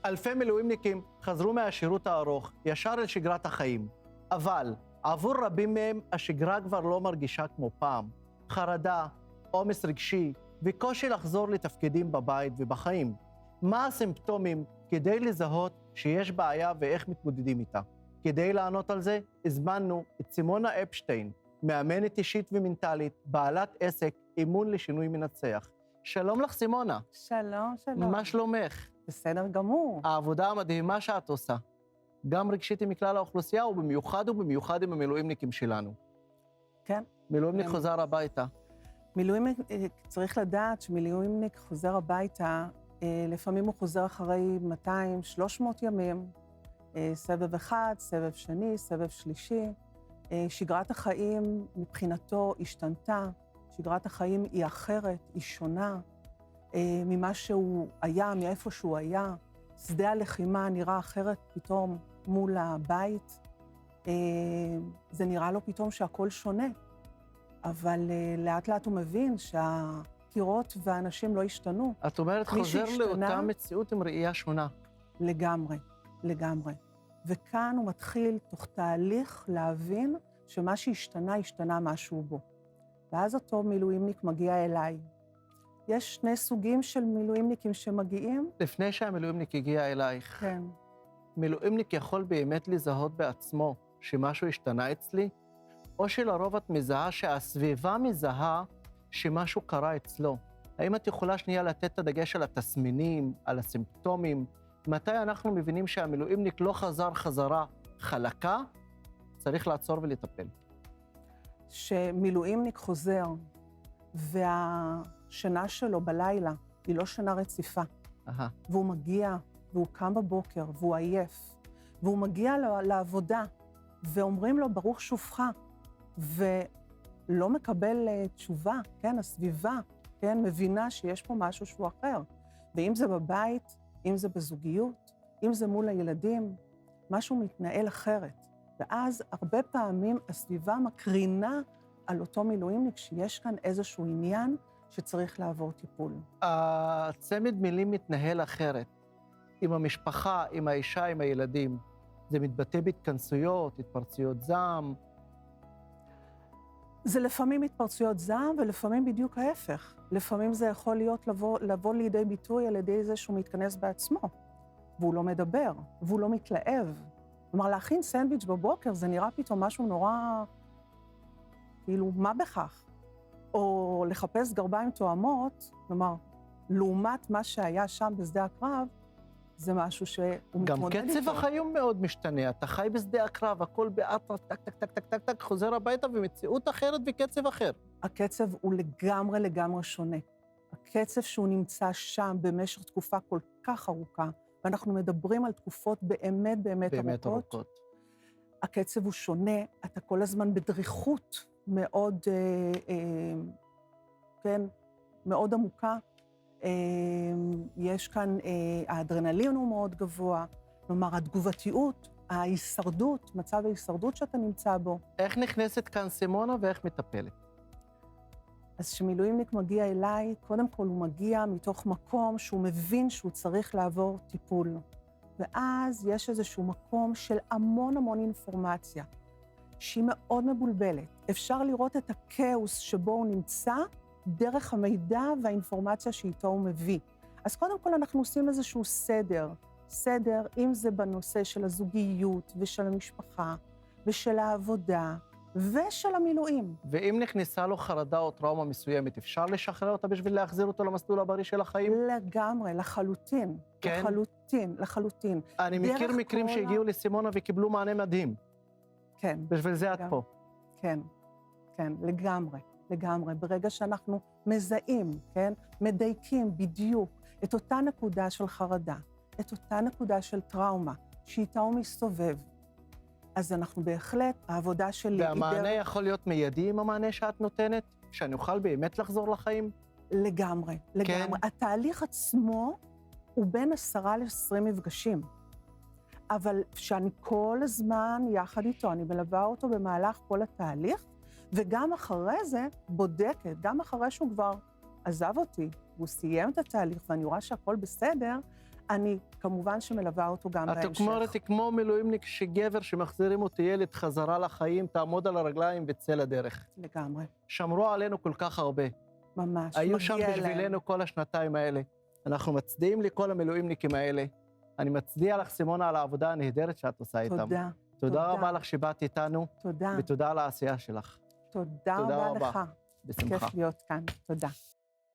אלפי מילואימניקים חזרו מהשירות הארוך ישר אל שגרת החיים, אבל עבור רבים מהם השגרה כבר לא מרגישה כמו פעם. חרדה, עומס רגשי וקושי לחזור לתפקידים בבית ובחיים. מה הסימפטומים כדי לזהות שיש בעיה ואיך מתמודדים איתה? כדי לענות על זה, הזמנו את סימונה אפשטיין, מאמנת אישית ומנטלית, בעלת עסק אימון לשינוי מנצח. שלום לך, סימונה. שלום, שלום. מה שלומך? בסדר גמור. העבודה המדהימה שאת עושה, גם רגשית עם מכלל האוכלוסייה, ובמיוחד עם המילואימניקים שלנו. כן. מילואימניק חוזר הביתה. מילואימניק, צריך לדעת שמילואימניק חוזר הביתה, לפעמים הוא חוזר אחרי 200-300 ימים, סבב אחד, סבב שני, סבב שלישי. שגרת החיים מבחינתו השתנתה, שגרת החיים היא אחרת, היא שונה ממה שהוא היה, מאיפה שהוא היה. שדה הלחימה נראה אחרת פתאום מול הבית. זה נראה לו פתאום שהכל שונה, אבל לאט לאט הוא מבין שהקירות והאנשים לא השתנו. את אומרת, חוזר לאותה מציאות עם ראייה שונה. לגמרי, לגמרי. וכאן הוא מתחיל תוך תהליך להבין שמה שהשתנה, השתנה משהו בו. ואז אותו מילואימניק מגיע אליי. יש שני סוגים של מילואימניקים שמגיעים. לפני שהמילואימניק הגיע אלייך, כן. מילואימניק יכול באמת לזהות בעצמו שמשהו השתנה אצלי, או שלרוב את מזהה שהסביבה מזהה שמשהו קרה אצלו. האם את יכולה שנייה לתת את הדגש על התסמינים, על הסימפטומים? מתי אנחנו מבינים שהמילואימניק לא חזר חזרה חלקה, צריך לעצור ולטפל? שמילואימניק חוזר, והשינה שלו בלילה היא לא שינה רציפה. והוא מגיע, והוא קם בבוקר, והוא עייף, והוא מגיע לעבודה, ואומרים לו, ברוך שובך, ולא מקבל תשובה, כן, הסביבה, כן, מבינה שיש פה משהו שהוא אחר. ואם זה בבית, אם זה בזוגיות, אם זה מול הילדים, משהו מתנהל אחרת. ואז הרבה פעמים הסביבה מקרינה על אותו מילואימניק שיש כאן איזשהו עניין שצריך לעבור טיפול. הצמד מילים מתנהל אחרת. עם המשפחה, עם האישה, עם הילדים. זה מתבטא בהתכנסויות, התפרצויות זעם. זה לפעמים התפרצויות זעם, ולפעמים בדיוק ההפך. לפעמים זה יכול להיות לבוא לידי ביטוי על ידי זה שהוא מתכנס בעצמו, והוא לא מדבר, והוא לא מתלהב. כלומר, להכין סנדוויץ' בבוקר, זה נראה פתאום משהו נורא, כאילו, מה בכך? או לחפש גרביים תואמות, כלומר, לעומת מה שהיה שם בשדה הקרב, זה משהו שהוא מתמודד איתו. גם קצב החיים מאוד משתנה, אתה חי בשדה הקרב, הכל באטרף, טק, טק, טק, טק, טק, טק, חוזר הביתה ומציאות אחרת וקצב אחר. הקצב הוא לגמרי שונה. הקצב שהוא נמצא שם במשך תקופה כל כך ארוכה, ואנחנו מדברים על תקופות באמת ארוכות. הקצב הוא שונה, אתה כל הזמן בדריכות מאוד, כן, מאוד עמוקה. יש כאן, האדרנלין הוא מאוד גבוה, כלומר, התגובתיות, ההישרדות, מצב ההישרדות שאתה נמצא בו. איך נכנסת כאן סימונה ואיך מטפלת? אז כשמילואימניק מגיע אליי, קודם כל הוא מגיע מתוך מקום שהוא מבין שהוא צריך לעבור טיפול. ואז יש איזשהו מקום של המון אינפורמציה, שהיא מאוד מבולבלת. אפשר לראות את הכאוס שבו הוא נמצא, דרך המידע והאינפורמציה שאיתו הוא מביא. אז קודם כל אנחנו עושים איזשהו סדר, אם זה בנושא של הזוגיות ושל המשפחה ושל העבודה ושל המילואים. ואם נכנסה לו חרדה או טראומה מסוימת, אפשר לשחרר אותה בשביל להחזיר אותו למסלול הבריא של החיים? לגמרי, לחלוטין. כן? לחלוטין. אני מכיר מקרים שהגיעו לסימונה וקיבלו מענה מדהים. כן. בשביל זה את פה. כן, לגמרי. ברגע שאנחנו מזהים, כן, מדייקים בדיוק את אותה נקודה של חרדה, את אותה נקודה של טראומה, שאיתה הוא מסתובב, אז אנחנו בהחלט, העבודה שלי... והמענה יכול להיות מיידי עם המענה שאת נותנת? שאני אוכל באמת לחזור לחיים? לגמרי. כן? התהליך עצמו הוא בין 10 ל-20 מפגשים. אבל שאני כל הזמן יחד איתו, אני מלווה אותו במהלך כל התהליך, וגם אחרי זה בודקת, גם אחרי שהוא כבר עזב אותי, והוא סיים את התהליך, ואני רואה שהכל בסדר, אני כמובן שמלווה אותו גם את בהמשך. אומרת, כמו מילואימניק שגבר שמחזירים אותו ילד חזרה לחיים, תעמוד על הרגליים וצא לדרך. לגמרי, שמרו עלינו כל כך הרבה. ממש, היו שם מגיע להם. בשבילנו כל השנתיים האלה. אנחנו מצדיעים לכל המילואימניקים האלה. אני מצדיע לך, סימונה, על העבודה הנהדרת שאת עושה איתם. תודה. תודה רבה לך שבאת איתנו, תודה. ותודה על העשייה שלך. תודה תודה רבה רבה. לך. בשמחה. כיף להיות כאן. תודה.